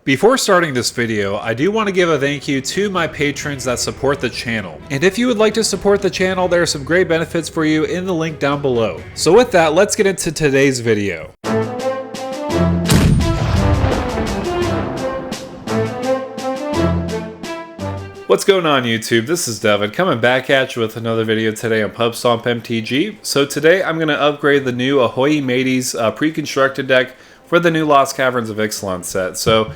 Before starting this video, I do want to give a thank you to my patrons that support the channel. And if you would like to support the channel, there are some great benefits for you in the link down below. So with that, let's get into today's video. What's going on YouTube? This is Devin coming back at you with another video today on Pub Stomp MTG. So today I'm going to upgrade the new Ahoy Mateys pre-constructed deck for the new Lost Caverns of Ixalan set. So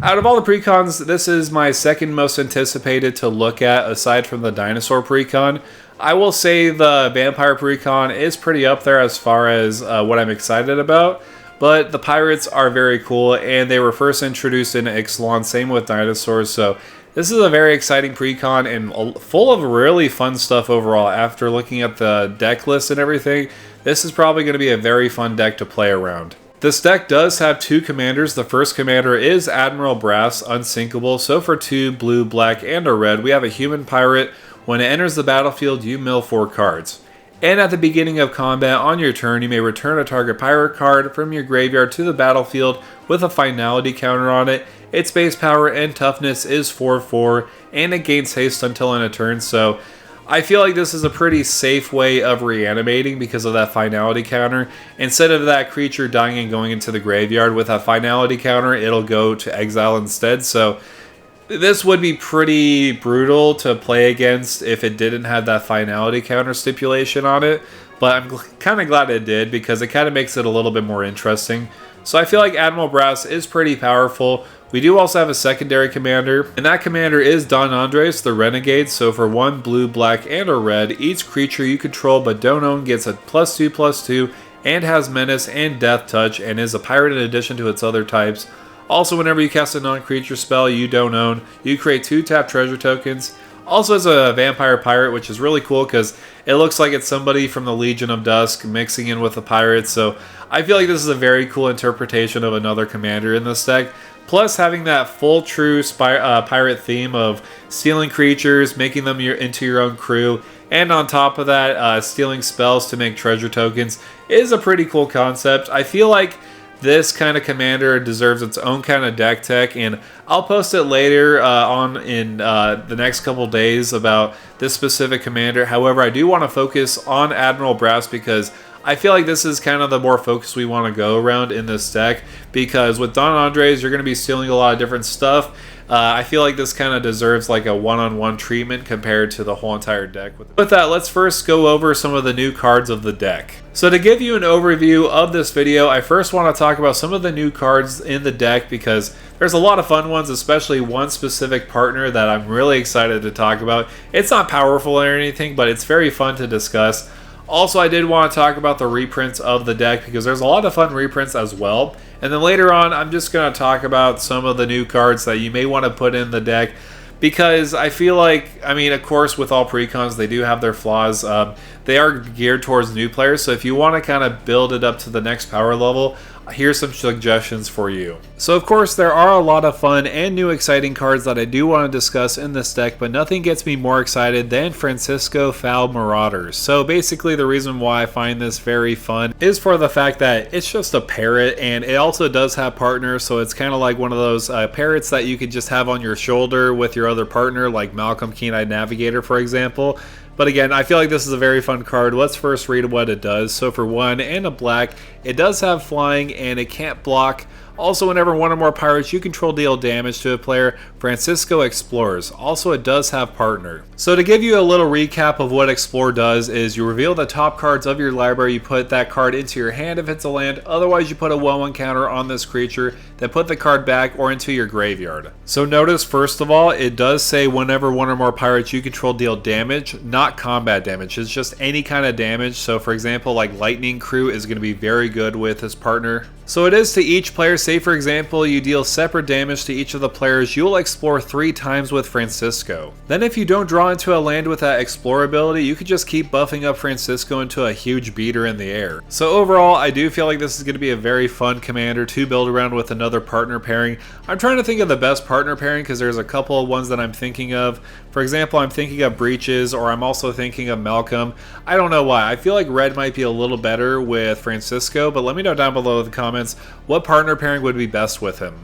out of all the precons, this is my second most anticipated to look at aside from the dinosaur precon. I will say the vampire precon is pretty up there as far as what I'm excited about. But the pirates are very cool and they were first introduced in Ixalan, same with dinosaurs. So this is a very exciting precon and full of really fun stuff overall. After looking at the deck list and everything, this is probably going to be a very fun deck to play around. This deck does have two commanders. The first commander is Admiral Brass, unsinkable. So for 2 blue, black, and a red, we have a human pirate. When it enters the battlefield, you mill 4 cards. And at the beginning of combat on your turn, you may return a target pirate card from your graveyard to the battlefield with a finality counter on it. Its base power and toughness is 4/4, and it gains haste until end of turn. So I feel like this is a pretty safe way of reanimating because of that finality counter. Instead of that creature dying and going into the graveyard with a finality counter, it'll go to exile instead. So this would be pretty brutal to play against if it didn't have that finality counter stipulation on it. But I'm kind of glad it did because it kind of makes it a little bit more interesting. So I feel like Admiral Brass is pretty powerful. We do also have a secondary commander, and that commander is Don Andres, the Renegade. So for 1 blue, black, and a red, each creature you control but don't own gets a +2/+2 and has menace and death touch and is a pirate in addition to its other types. Also, whenever you cast a non-creature spell you don't own, you create 2 tap treasure tokens. Also as a vampire pirate, which is really cool because it looks like it's somebody from the Legion of Dusk mixing in with the pirates. So I feel like this is a very cool interpretation of another commander in this deck. Plus having that full true pirate theme of stealing creatures, making them into your own crew, and on top of that, stealing spells to make treasure tokens is a pretty cool concept. I feel like this kind of commander deserves its own kind of deck tech, and I'll post it later on in the next couple days about this specific commander. However, I do want to focus on Admiral Brass because I feel like this is kind of the more focus we want to go around in this deck, because with Don Andres, you're going to be stealing a lot of different stuff. I feel like this kind of deserves like a one-on-one treatment compared to the whole entire deck. With that, let's first go over some of the new cards of the deck. So to give you an overview of this video, I first want to talk about some of the new cards in the deck because there's a lot of fun ones, especially one specific partner that I'm really excited to talk about. It's not powerful or anything, but it's very fun to discuss. Also, I did want to talk about the reprints of the deck because there's a lot of fun reprints as well. And then later on, I'm just going to talk about some of the new cards that you may want to put in the deck because I feel like, I mean, of course, with all precons, they do have their flaws. They are geared towards new players, so if you want to kind of build it up to the next power level, here's some suggestions for you. So of course there are a lot of fun and new exciting cards that I do want to discuss in this deck, but nothing gets me more excited than Francisco Foul Marauders. So basically the reason why I find this very fun is for the fact that it's just a parrot and it also does have partners, so it's kind of like one of those parrots that you could just have on your shoulder with your other partner, like Malcolm Keen-Eyed Navigator for example. But again, I feel like this is a very fun card. Let's first read what it does. So for 1 and a black, it does have flying and it can't block. Also, whenever 1 or more pirates you control deal damage to a player, Francisco explores. Also, it does have partner. So to give you a little recap of what Explore does is you reveal the top cards of your library, you put that card into your hand if it's a land, otherwise you put a 1/1 counter on this creature, then put the card back or into your graveyard. So notice first of all, it does say whenever 1 or more pirates you control deal damage, not combat damage, it's just any kind of damage. So for example, like Lightning Crew is going to be very good with his partner. So it is to each player. Say for example you deal separate damage to each of the players, you'll explore 3 times with Francisco. Then if you don't draw into a land with that explore ability, you could just keep buffing up Francisco into a huge beater in the air. So overall, I do feel like this is going to be a very fun commander to build around with another partner pairing. I'm trying to think of the best partner pairing because there's a couple of ones that I'm thinking of. For example, I'm thinking of Breaches, or I'm also thinking of Malcolm. I don't know why. I feel like red might be a little better with Francisco, but let me know down below in the comments what partner pairing would be best with him.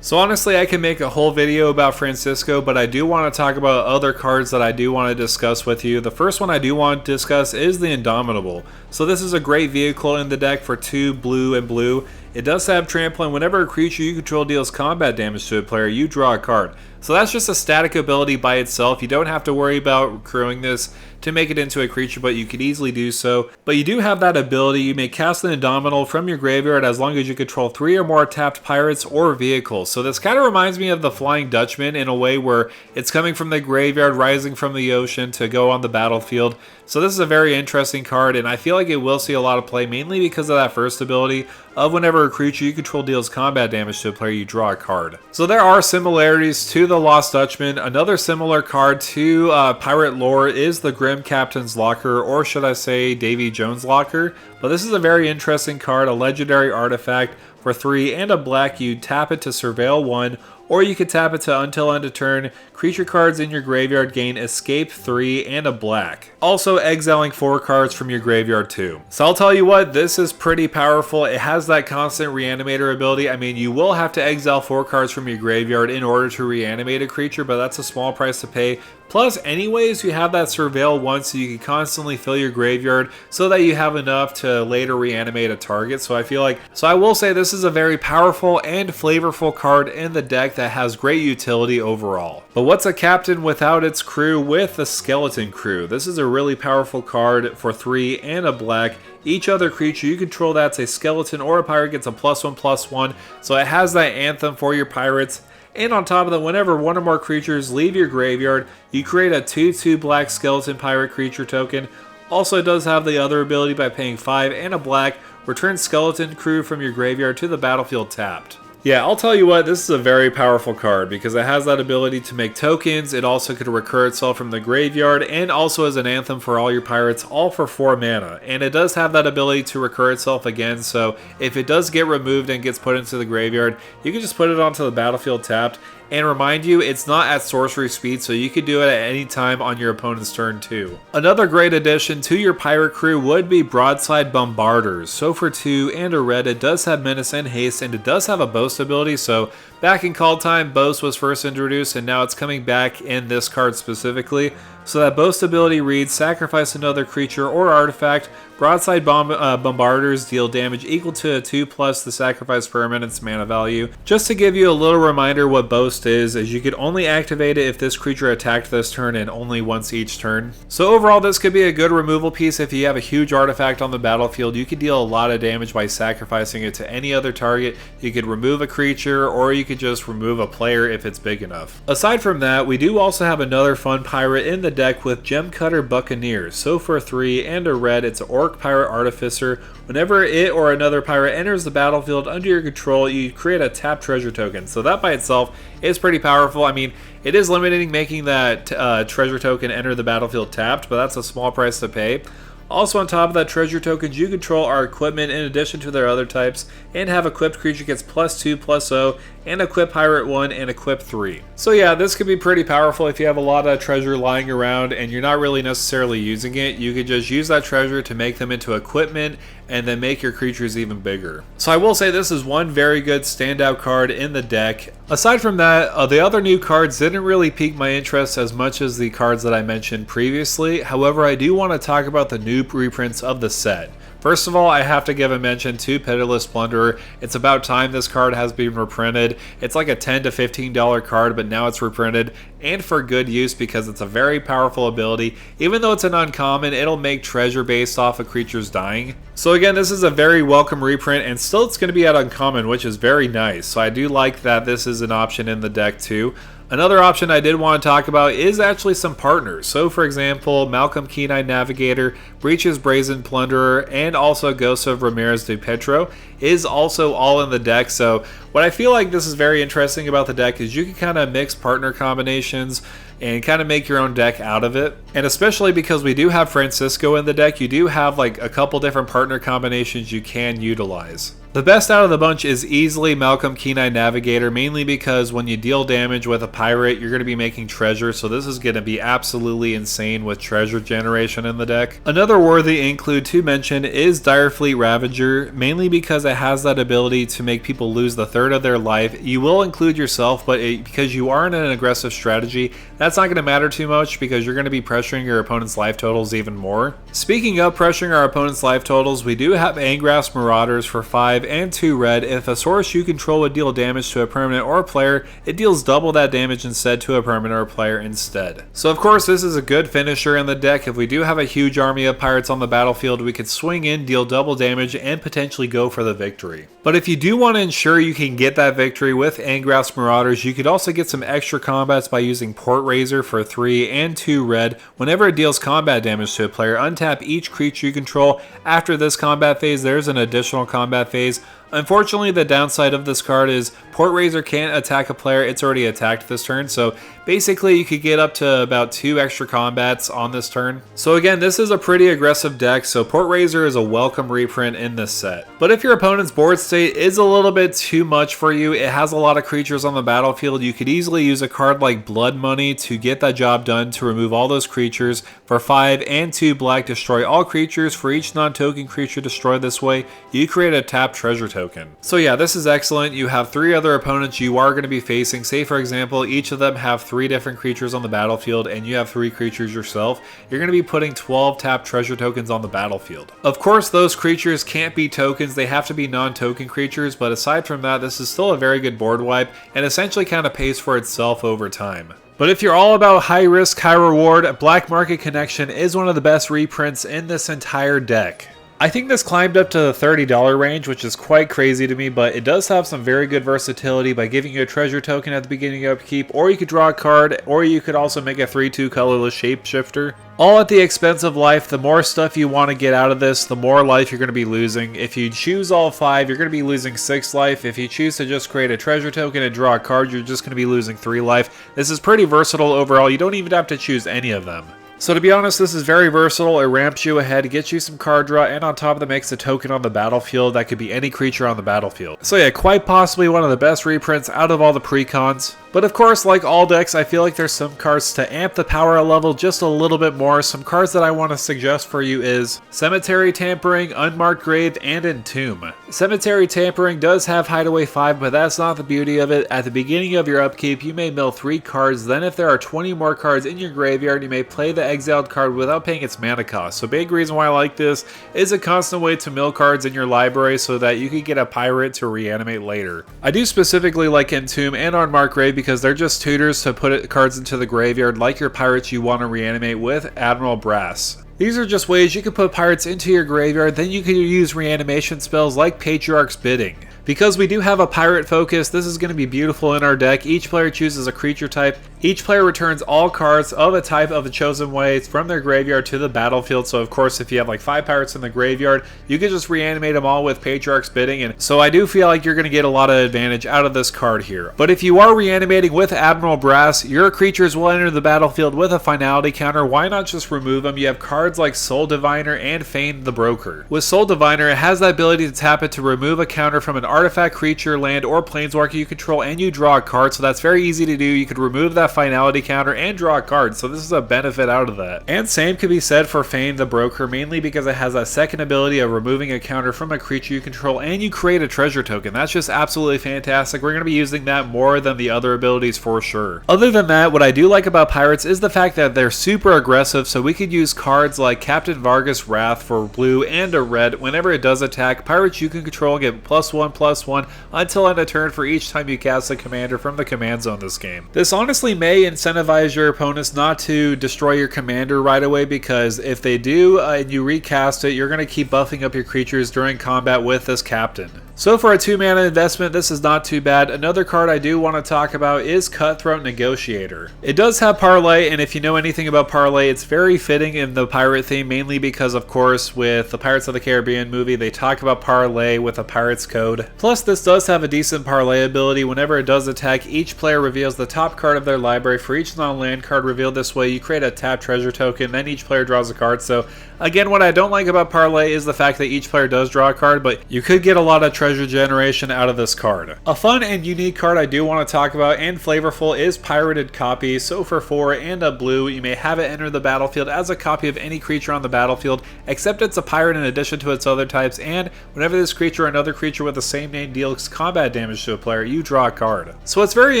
So honestly, I can make a whole video about Francisco, but I do want to talk about other cards that I do want to discuss with you. The first one I do want to discuss is the Indomitable. So this is a great vehicle in the deck for 2 blue and blue. It does have trample, and whenever a creature you control deals combat damage to a player, you draw a card. So that's just a static ability by itself. You don't have to worry about accruing this to make it into a creature, but you could easily do so. But you do have that ability. You may cast the Indomitable from your graveyard as long as you control 3 or more tapped pirates or vehicles. So this kind of reminds me of the Flying Dutchman in a way where it's coming from the graveyard, rising from the ocean to go on the battlefield. So this is a very interesting card, and I feel like it will see a lot of play, mainly because of that first ability of whenever a creature you control deals combat damage to a player, you draw a card. So there are similarities to the Lost Dutchman. Another similar card to pirate lore is the Grim Captain's Locker, or should I say Davy Jones' Locker. But this is a very interesting card, a legendary artifact for 3 and a black. You tap it to surveil 1, or you could tap it to until end of turn. Creature cards in your graveyard gain escape 3 and a black. Also exiling 4 cards from your graveyard too. So I'll tell you what, this is pretty powerful. It has that constant reanimator ability. I mean, you will have to exile 4 cards from your graveyard in order to reanimate a creature, but that's a small price to pay. Plus, anyways, you have that surveil 1, so you can constantly fill your graveyard so that you have enough to later reanimate a target. So I will say this is a very powerful and flavorful card in the deck that has great utility overall. But what's a captain without its crew with the skeleton crew? This is a really powerful card for 3 and a black. Each other creature you control that's a skeleton or a pirate gets a +1/+1. So it has that anthem for your pirates. And on top of that, whenever 1 or more creatures leave your graveyard, you create a 2/2 black skeleton pirate creature token. Also, it does have the other ability by paying 5 and a black, return skeleton crew from your graveyard to the battlefield tapped. Yeah, I'll tell you what, this is a very powerful card because it has that ability to make tokens. It also could recur itself from the graveyard, and also as an anthem for all your pirates, all for 4 mana. And it does have that ability to recur itself again, so if it does get removed and gets put into the graveyard, you can just put it onto the battlefield tapped. And remind you, it's not at sorcery speed, so you could do it at any time on your opponent's turn too. Another great addition to your pirate crew would be Broadside Bombarders. So for 2 and a red, it does have menace and haste, and it does have a boast ability. So back in Call Time, boast was first introduced, and now it's coming back in this card specifically. So that boast ability reads, sacrifice another creature or artifact. Broadside Bombarders deal damage equal to a 2+ the sacrifice permanent's mana value. Just to give you a little reminder what boast is you could only activate it if this creature attacked this turn and only once each turn. So overall, this could be a good removal piece if you have a huge artifact on the battlefield. You could deal a lot of damage by sacrificing it to any other target. You could remove a creature, or you could just remove a player if it's big enough. Aside from that, we do also have another fun pirate in the deck with Gem Cutter Buccaneers. So for 3 and a red, it's an Orc Pirate Artificer. Whenever it or another pirate enters the battlefield under your control, you create a tapped treasure token. So that by itself is pretty powerful. I mean, it is limiting making that treasure token enter the battlefield tapped, but that's a small price to pay. Also on top of that, treasure tokens you control are equipment in addition to their other types, and have equipped creature gets +2/+0, and equip pirate 1 and equip 3. So yeah, this could be pretty powerful if you have a lot of treasure lying around and you're not really necessarily using it. You could just use that treasure to make them into equipment and then make your creatures even bigger. So I will say this is one very good standout card in the deck. Aside from that, the other new cards didn't really pique my interest as much as the cards that I mentioned previously. However, I do want to talk about the new reprints of the set. First of all, I have to give a mention to Pitiless Plunderer. It's about time this card has been reprinted. It's like a $10 to $15 card, but now it's reprinted, and for good use because it's a very powerful ability. Even though it's an uncommon, it'll make treasure based off of creatures dying. So again, this is a very welcome reprint, and still it's going to be at uncommon, which is very nice. So I do like that this is an option in the deck too. Another option I did want to talk about is actually some partners. So for example, Malcolm Keen-Eyed Navigator, Breach's Brazen Plunderer, and also Ghost of Ramirez de Petro is also all in the deck. So what I feel like this is very interesting about the deck is you can kind of mix partner combinations and kind of make your own deck out of it. And especially because we do have Francisco in the deck, you do have like a couple different partner combinations you can utilize. The best out of the bunch is easily Malcolm Kenai Navigator, mainly because when you deal damage with a pirate, you're going to be making treasure, so this is going to be absolutely insane with treasure generation in the deck. Another worthy include to mention is Direfleet Ravager, mainly because it has that ability to make people lose the third of their life. You will include yourself, but because you are in an aggressive strategy, that's not going to matter too much because you're going to be pressuring your opponent's life totals even more. Speaking of pressuring our opponent's life totals, we do have Angrath's Marauders for 5 and 2 red. If a source you control would deal damage to a permanent or player, it deals double that damage instead to a permanent or player instead. So of course this is a good finisher in the deck. If we do have a huge army of pirates on the battlefield, we could swing in, deal double damage, and potentially go for the victory. But if you do want to ensure you can get that victory with Angrath's Marauders, you could also get some extra combats by using Port Razor for 3 and 2 red. Whenever it deals combat damage to a player, untap each creature you control. After this combat phase, there's an additional combat phase. Unfortunately, the downside of this card is Port Razor can't attack a player, it's already attacked this turn, so basically you could get up to about 2 extra combats on this turn. So again, this is a pretty aggressive deck, so Port Razor is a welcome reprint in this set. But if your opponent's board state is a little bit too much for you, it has a lot of creatures on the battlefield, you could easily use a card like Blood Money to get that job done, to remove all those creatures. For 5 and 2 black, destroy all creatures. For each non-token creature destroyed this way, you create a tapped treasure token. So yeah, this is excellent. You have 3 other opponents you are going to be facing. Say for example, each of them have 3 different creatures on the battlefield and you have 3 creatures yourself. You're going to be putting 12 tapped treasure tokens on the battlefield. Of course, those creatures can't be tokens, they have to be non-token creatures, but aside from that, this is still a very good board wipe and essentially kind of pays for itself over time. But if you're all about high risk, high reward, Black Market Connection is one of the best reprints in this entire deck. I think this climbed up to the $30 range, which is quite crazy to me, but it does have some very good versatility by giving you a treasure token at the beginning of upkeep, or you could draw a card, or you could also make a 3/2 colorless shapeshifter. All at the expense of life. The more stuff you want to get out of this, the more life you're going to be losing. If you choose all 5, you're going to be losing 6 life. If you choose to just create a treasure token and draw a card, you're just going to be losing 3 life. This is pretty versatile overall. You don't even have to choose any of them. So to be honest, this is very versatile. It ramps you ahead, gets you some card draw, and on top of that makes a token on the battlefield that could be any creature on the battlefield. So yeah, quite possibly one of the best reprints out of all the precons. But of course, like all decks, I feel like there's some cards to amp the power level just a little bit more. Some cards that I want to suggest for you is Cemetery Tampering, Unmarked Grave, and Entomb. Cemetery Tampering does have Hideaway 5, but that's not the beauty of it. At the beginning of your upkeep, you may mill 3 cards, then if there are 20 more cards in your graveyard, you may play the exiled card without paying its mana cost. So big reason why I like this is a constant way to mill cards in your library so that you can get a pirate to reanimate later. I do specifically like Entomb and Unmarked Grave because they're just tutors to put cards into the graveyard like your pirates you want to reanimate with Admiral Brass. These are just ways you can put pirates into your graveyard, then you can use reanimation spells like Patriarch's Bidding. Because we do have a pirate focus, this is going to be beautiful in our deck. Each player chooses a creature type. Each player returns all cards of a type of a chosen way from their graveyard to the battlefield. So of course, if you have like 5 pirates in the graveyard, you can just reanimate them all with Patriarch's Bidding. And so I do feel like you're going to get a lot of advantage out of this card here. But if you are reanimating with Admiral Brass, your creatures will enter the battlefield with a finality counter. Why not just remove them? You have cards like Soul Diviner and Feign the Broker. With Soul Diviner, it has the ability to tap it to remove a counter from an artifact, creature, land, or planeswalker you control, and you draw a card. So that's very easy to do. You could remove that finality counter and draw a card. So this is a benefit out of that. And same could be said for Feign the Broker, mainly because it has that second ability of removing a counter from a creature you control, and you create a treasure token. That's just absolutely fantastic. We're going to be using that more than the other abilities for sure. Other than that, what I do like about pirates is the fact that they're super aggressive, so we could use cards like Captain Vargas Wrath for blue and a red. Whenever it does attack, pirates you can control get +1/+1 until end of turn for each time you cast a commander from the command zone this game. This honestly may incentivize your opponents not to destroy your commander right away, because if they do and you recast it, you're going to keep buffing up your creatures during combat with this captain. So for a 2-mana investment, this is not too bad. Another card I do want to talk about is Cutthroat Negotiator. It does have Parlay, and if you know anything about Parlay, it's very fitting in the pirate theme, mainly because, of course, with the Pirates of the Caribbean movie, they talk about Parlay with a pirate's code. Plus, this does have a decent Parlay ability. Whenever it does attack, each player reveals the top card of their library. For each non-land card revealed this way, you create a tapped treasure token, then each player draws a card. So, again, what I don't like about Parlay is the fact that each player does draw a card, but you could get a lot of treasure generation out of this card. A fun and unique card I do want to talk about and flavorful is Pirated Copy. So for 4 and a blue, you may have it enter the battlefield as a copy of any creature on the battlefield, except it's a pirate in addition to its other types, and whenever this creature or another creature with the same name deals combat damage to a player, you draw a card. So what's very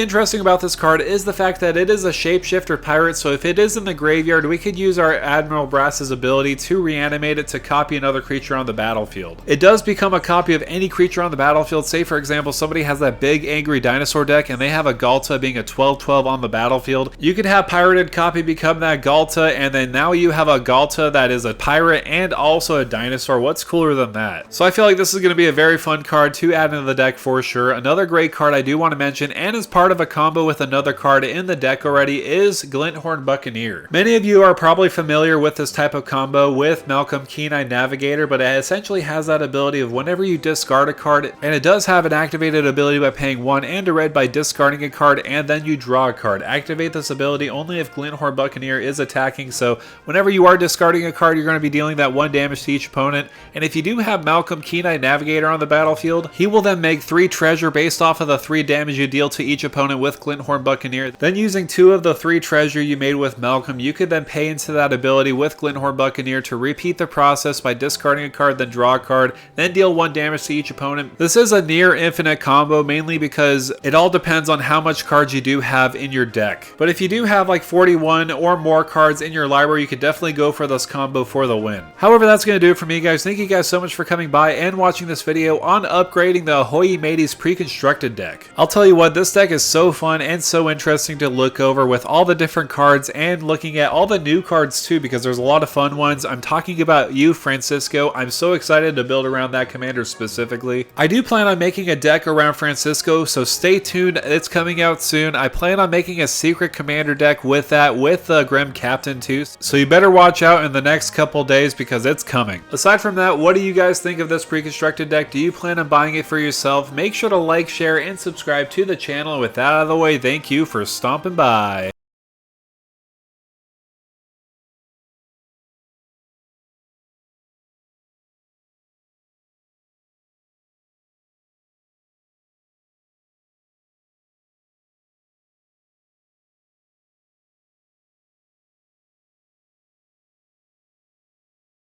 interesting about this card is the fact that it is a shapeshifter pirate, so if it is in the graveyard, we could use our Admiral Brass's ability to reanimate it to copy another creature on the battlefield. It does become a copy of any creature on the battlefield. Say for example, somebody has that big angry dinosaur deck and they have a Galta being a 12/12 on the battlefield. You could have Pirated Copy become that Galta, and then now you have a Galta that is a pirate and also a dinosaur. What's cooler than that? So I feel like this is going to be a very fun card to add into the deck for sure. Another great card I do want to mention, and is part of a combo with another card in the deck already, is Glinthorn Buccaneer. Many of you are probably familiar with this type of combo with Malcolm Keen-Eyed Navigator, but it essentially has that ability of whenever you discard a card, and it does have an activated ability by paying 1 and a red by discarding a card, and then you draw a card. Activate this ability only if Glinthorn Buccaneer is attacking, so whenever you are discarding a card, you're going to be dealing that 1 damage to each opponent, and if you do have Malcolm Keen-Eyed Navigator on the battlefield, he will then make 3 treasure based off of the 3 damage you deal to each opponent with Glinthorn Buccaneer. Then using 2 of the 3 treasure you made with Malcolm, you could then pay into that ability with Glinthorn Buccaneer to repeat the process by discarding a card, then draw a card, then deal 1 damage to each opponent. This is a near infinite combo, mainly because it all depends on how much cards you do have in your deck. But if you do have like 41 or more cards in your library, you could definitely go for this combo for the win. However, that's going to do it for me, guys. Thank you guys so much for coming by and watching this video on upgrading the Ahoy Mateys pre-constructed deck. I'll tell you what, this deck is so fun and so interesting to look over with all the different cards and looking at all the new cards too, because there's a lot of fun ones. I'm talking about you, Francisco. I'm so excited to build around that commander specifically. I do plan on making a deck around Francisco, so stay tuned. It's coming out soon. I plan on making a secret commander deck with that, with the Grim Captain too, so you better watch out in the next couple days because it's coming. Aside from that, what do you guys think of this pre-constructed deck? Do you plan on buying it for yourself? Make sure to like, share, and subscribe to the channel. With that out of the way, thank you for stomping by.